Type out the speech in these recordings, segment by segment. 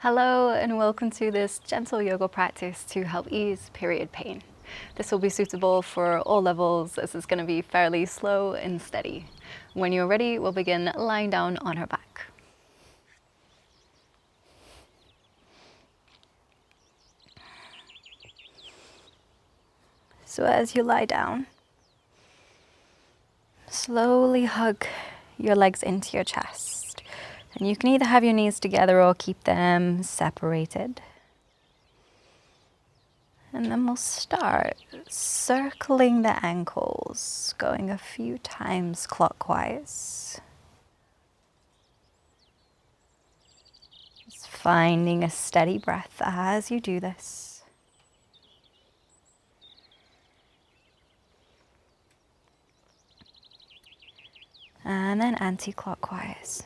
Hello and welcome to this gentle yoga practice to help ease period pain. This will be suitable for all levels as it's going to be fairly slow and steady. When you're ready, we'll begin lying down on her back. So as you lie down, slowly hug your legs into your chest. And you can either have your knees together or keep them separated. And then we'll start circling the ankles, going a few times clockwise. Just finding a steady breath as you do this. And then anti-clockwise.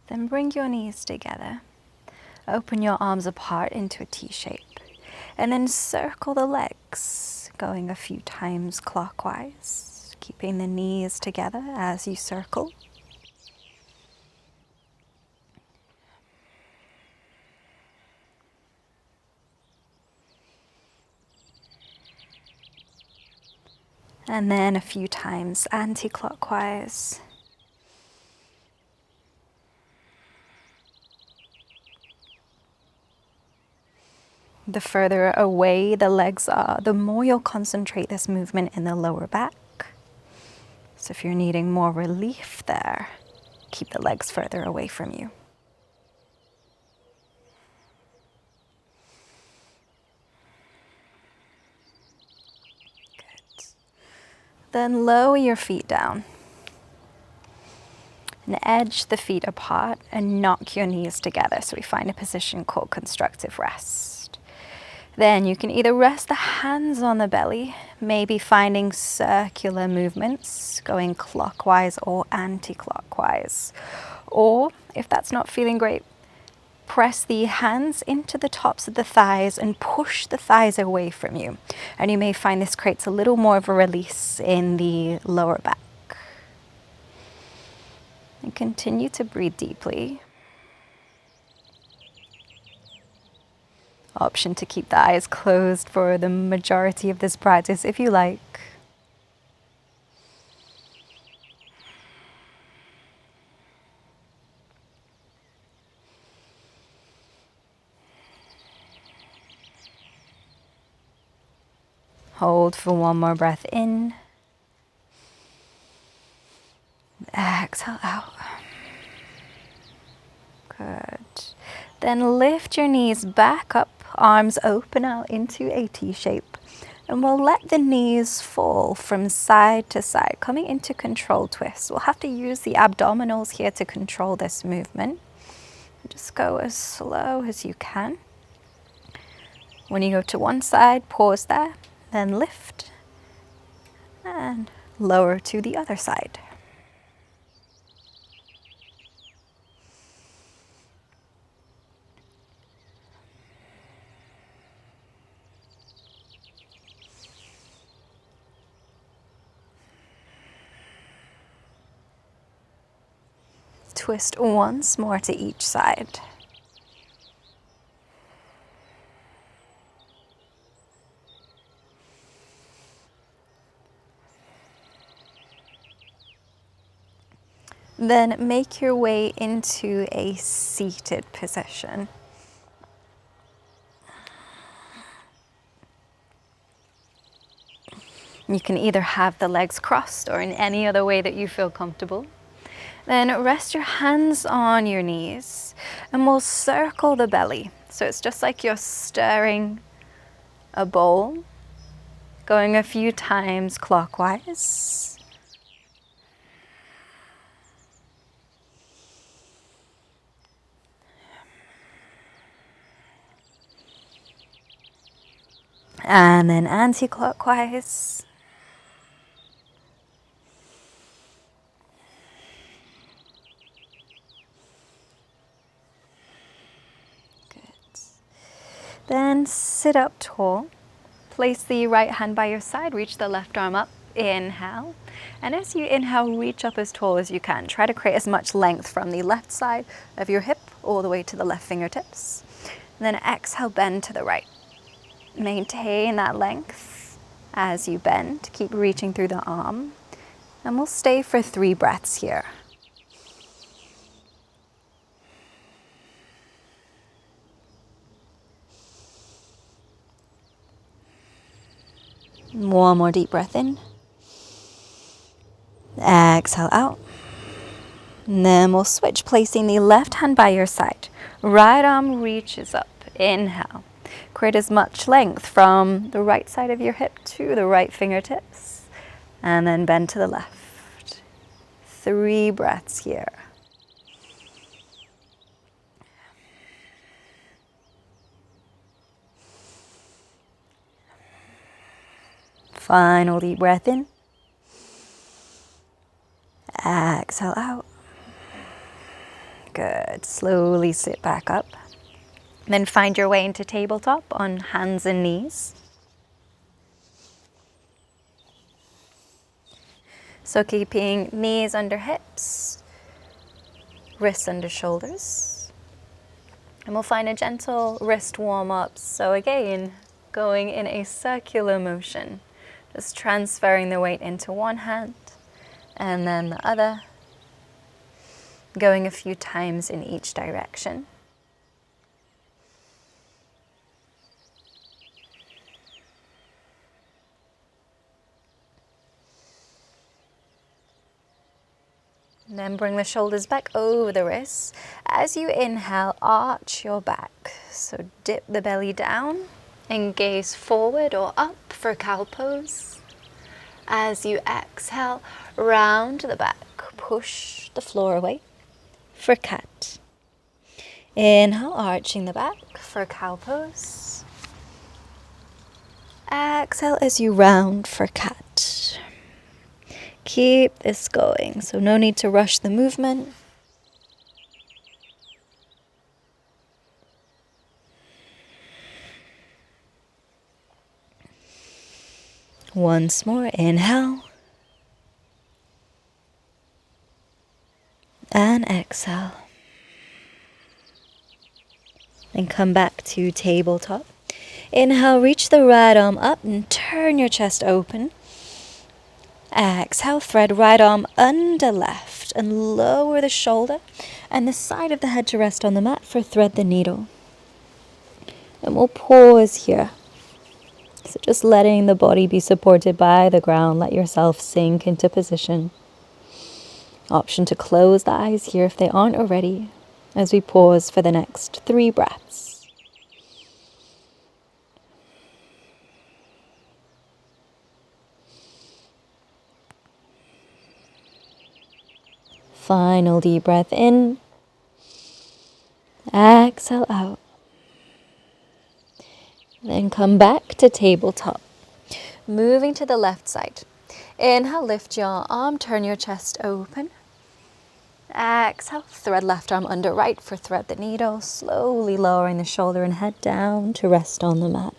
Then bring your knees together. Open your arms apart into a T shape. And then circle the legs, going a few times clockwise, keeping the knees together as you circle. And then a few times anti-clockwise. The further away the legs are, the more you'll concentrate this movement in the lower back. So if you're needing more relief there, keep the legs further away from you. Good. Then lower your feet down and edge the feet apart and knock your knees together. So we find a position called constructive rest. Then you can either rest the hands on the belly, maybe finding circular movements, going clockwise or anti-clockwise. Or if that's not feeling great, press the hands into the tops of the thighs and push the thighs away from you. And you may find this creates a little more of a release in the lower back. And continue to breathe deeply. Option to keep the eyes closed for the majority of this practice if you like. Hold for one more breath in. Exhale out. Good. Then lift your knees back up, arms open out into a T shape. And we'll let the knees fall from side to side, coming into control twist. We'll have to use the abdominals here to control this movement. Just go as slow as you can. When you go to one side, pause there, then lift and lower to the other side. Twist once more to each side. Then make your way into a seated position. You can either have the legs crossed or in any other way that you feel comfortable. Then rest your hands on your knees and we'll circle the belly. So it's just like you're stirring a bowl, going a few times clockwise. And then anti-clockwise. Then Then sit up tall. Place the right hand by your side, reach the left arm up, inhale. And as you inhale, reach up as tall as you can. Try to create as much length from the left side of your hip all the way to the left fingertips. And then exhale, bend to the right. Maintain that length as you bend. Keep reaching through the arm. And we'll stay for 3 breaths here. One more deep breath in. Exhale out. And then we'll switch, placing the left hand by your side. Right arm reaches up. Inhale. Create as much length from the right side of your hip to the right fingertips. And then bend to the left. 3 breaths here. Final deep breath in. Exhale out. Good. Slowly sit back up. Then find your way into tabletop on hands and knees. So keeping knees under hips, wrists under shoulders. And we'll find a gentle wrist warm-up. So again, going in a circular motion. Just transferring the weight into one hand and then the other. Going a few times in each direction. And then bring the shoulders back over the wrists. As you inhale, arch your back. So dip the belly down and gaze forward or up for cow pose. As you exhale, round the back, push the floor away for cat. Inhale, arching the back for cow pose. Exhale as you round for cat. Keep this going, so no need to rush the movement. Once more, inhale. And exhale. Then come back to tabletop. Inhale, reach the right arm up and turn your chest open. Exhale, thread right arm under left and lower the shoulder and the side of the head to rest on the mat for thread the needle. And we'll pause here. So just letting the body be supported by the ground. Let yourself sink into position. Option to close the eyes here if they aren't already, as we pause for the next 3 breaths. Final deep breath in. Exhale out. Then come back to tabletop. Moving to the left side. Inhale, lift your arm, turn your chest open. Exhale, thread left arm under right for thread the needle, slowly lowering the shoulder and head down to rest on the mat.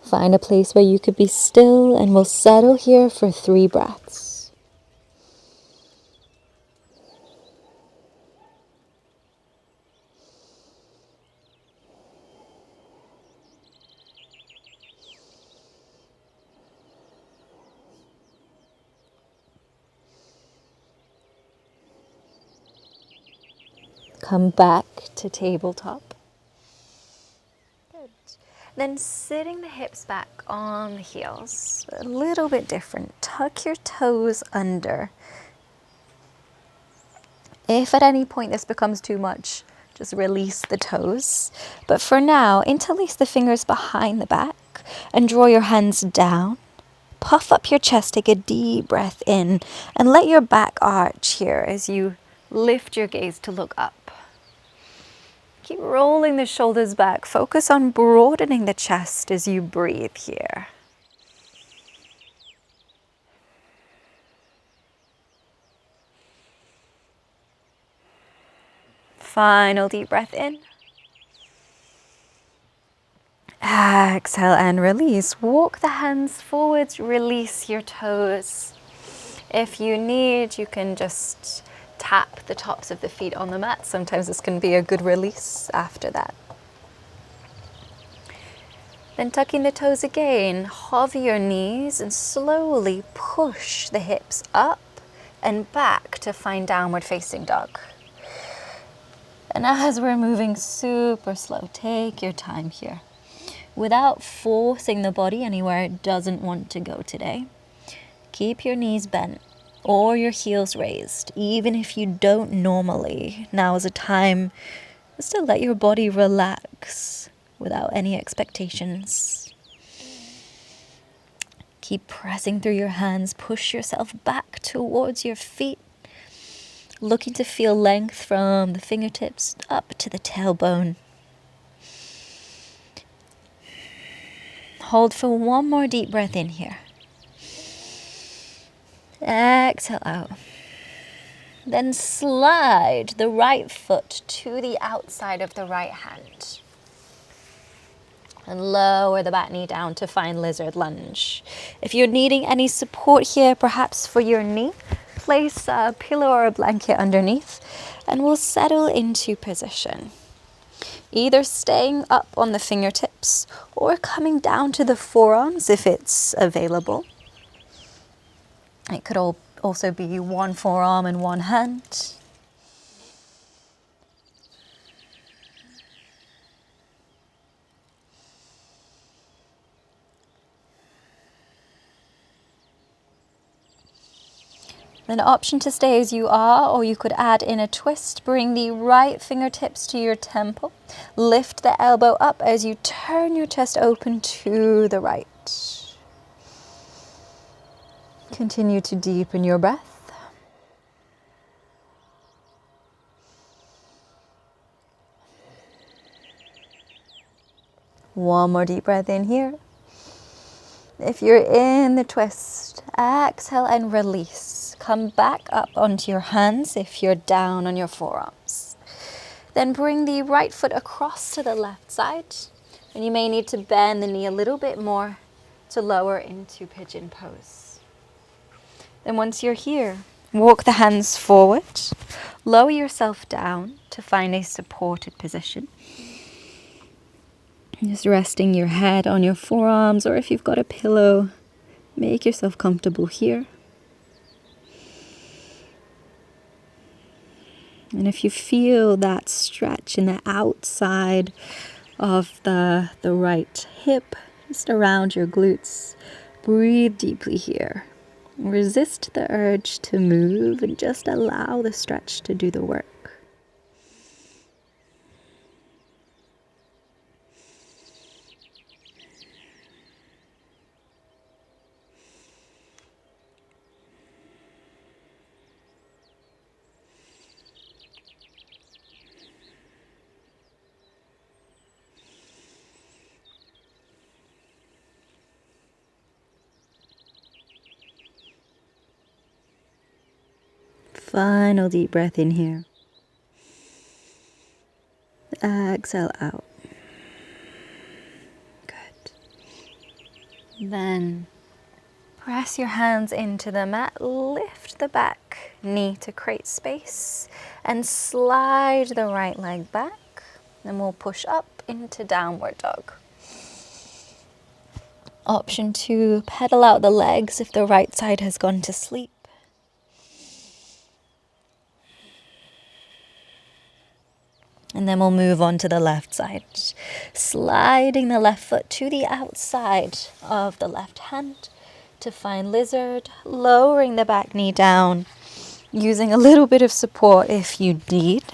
Find a place where you could be still and we'll settle here for 3 breaths. Come back to tabletop. Good. Then sitting the hips back on the heels, a little bit different. Tuck your toes under. If at any point this becomes too much, just release the toes. But for now, interlace the fingers behind the back and draw your hands down. Puff up your chest, take a deep breath in, and let your back arch here as you lift your gaze to look up. Keep rolling the shoulders back. Focus on broadening the chest as you breathe here. Final deep breath in. Exhale and release. Walk the hands forwards, release your toes. If you need, you can just tap the tops of the feet on the mat. Sometimes this can be a good release after that. Then tucking the toes again, hover your knees and slowly push the hips up and back to find downward facing dog. And as we're moving super slow, take your time here. Without forcing the body anywhere it doesn't want to go today. Keep your knees bent or your heels raised, even if you don't normally. Now is a time just to let your body relax without any expectations. Keep pressing through your hands, push yourself back towards your feet, looking to feel length from the fingertips up to the tailbone. Hold for one more deep breath in here. Exhale out. Then slide the right foot to the outside of the right hand. And lower the back knee down to find lizard lunge. If you're needing any support here, perhaps for your knee, place a pillow or a blanket underneath and we'll settle into position. Either staying up on the fingertips or coming down to the forearms if it's available. It could also be one forearm and one hand. An option to stay as you are, or you could add in a twist. Bring the right fingertips to your temple. Lift the elbow up as you turn your chest open to the right. Continue to deepen your breath. One more deep breath in here. If you're in the twist, exhale and release. Come back up onto your hands if you're down on your forearms. Then bring the right foot across to the left side. And you may need to bend the knee a little bit more to lower into pigeon pose. Then once you're here, walk the hands forward. Lower yourself down to find a supported position. Just resting your head on your forearms, or if you've got a pillow, make yourself comfortable here. And if you feel that stretch in the outside of the right hip, just around your glutes, breathe deeply here. Resist the urge to move and just allow the stretch to do the work. Final deep breath in here. Exhale out. Good. Then press your hands into the mat. Lift the back knee to create space and slide the right leg back. Then we'll push up into downward dog. Option 2, pedal out the legs if the right side has gone to sleep. And then we'll move on to the left side. Sliding the left foot to the outside of the left hand to find lizard. Lowering the back knee down, using a little bit of support if you need.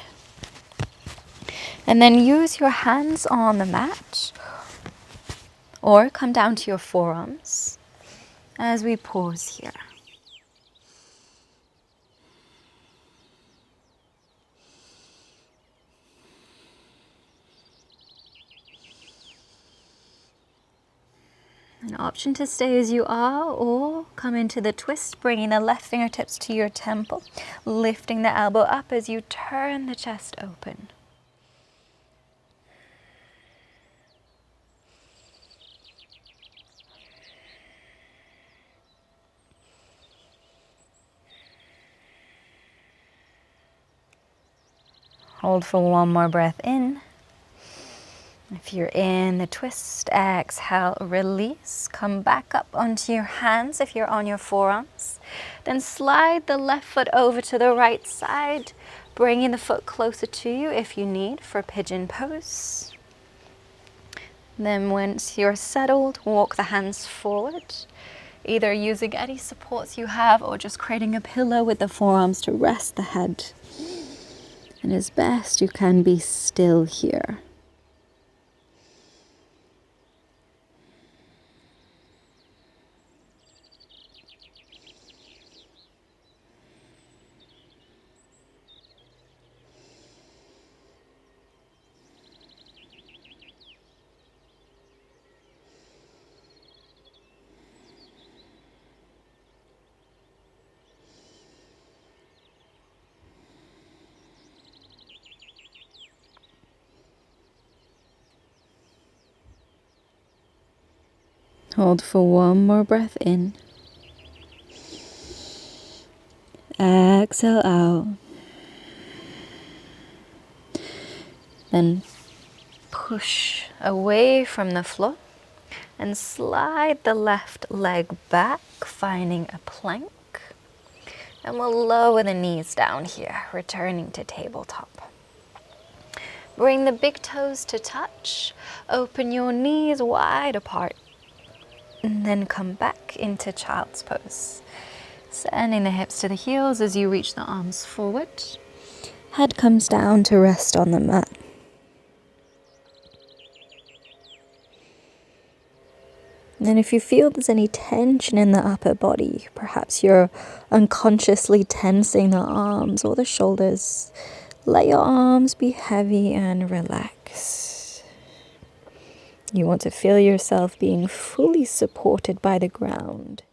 And then use your hands on the mat or come down to your forearms as we pause here. An option to stay as you are or come into the twist, bringing the left fingertips to your temple, lifting the elbow up as you turn the chest open. Hold for one more breath in. If you're in the twist, exhale, release. Come back up onto your hands if you're on your forearms. Then slide the left foot over to the right side, bringing the foot closer to you if you need for pigeon pose. Then once you're settled, walk the hands forward, either using any supports you have or just creating a pillow with the forearms to rest the head. And as best you can, be still here. Hold for one more breath in. Exhale out. Then push away from the floor and slide the left leg back, finding a plank. And we'll lower the knees down here, returning to tabletop. Bring the big toes to touch. Open your knees wide apart. And then come back into child's pose. Sending the hips to the heels as you reach the arms forward. Head comes down to rest on the mat. And if you feel there's any tension in the upper body, perhaps you're unconsciously tensing the arms or the shoulders, let your arms be heavy and relaxed. You want to feel yourself being fully supported by the ground.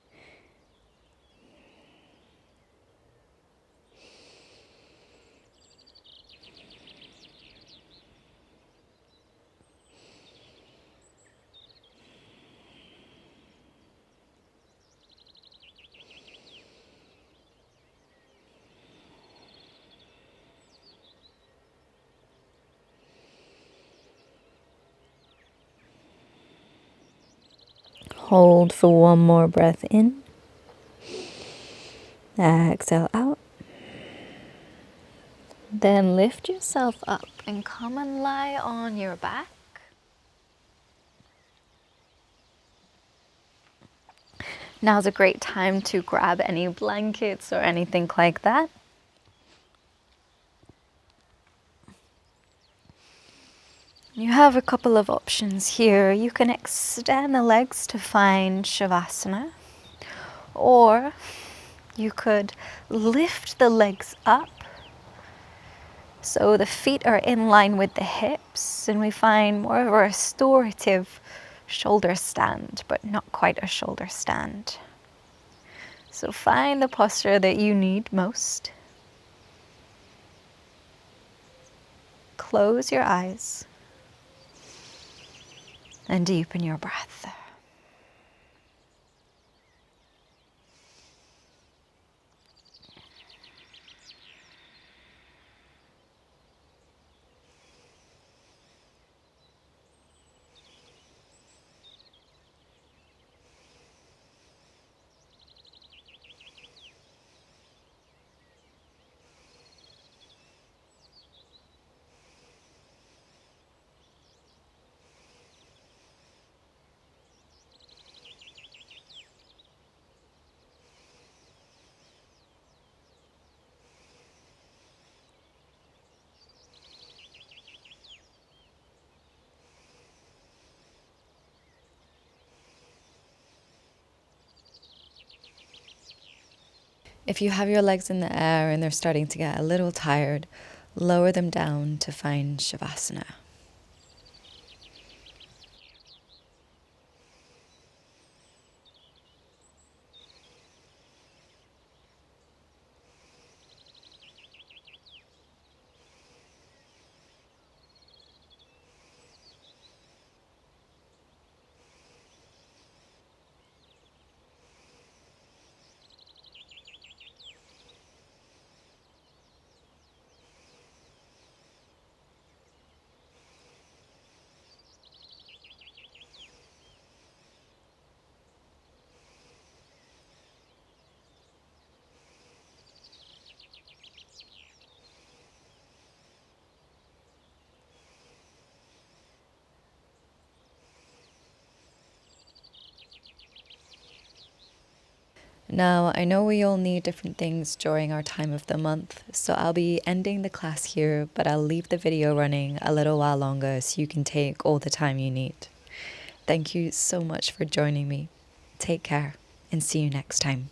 Hold for one more breath in. Exhale out. Then lift yourself up and come and lie on your back. Now's a great time to grab any blankets or anything like that. You have a couple of options here. You can extend the legs to find Shavasana, or you could lift the legs up so the feet are in line with the hips, and we find more of a restorative shoulder stand, but not quite a shoulder stand. So find the posture that you need most. Close your eyes and deepen your breath. If you have your legs in the air and they're starting to get a little tired, lower them down to find Shavasana. Now, I know we all need different things during our time of the month, so I'll be ending the class here, but I'll leave the video running a little while longer so you can take all the time you need. Thank you so much for joining me. Take care and see you next time.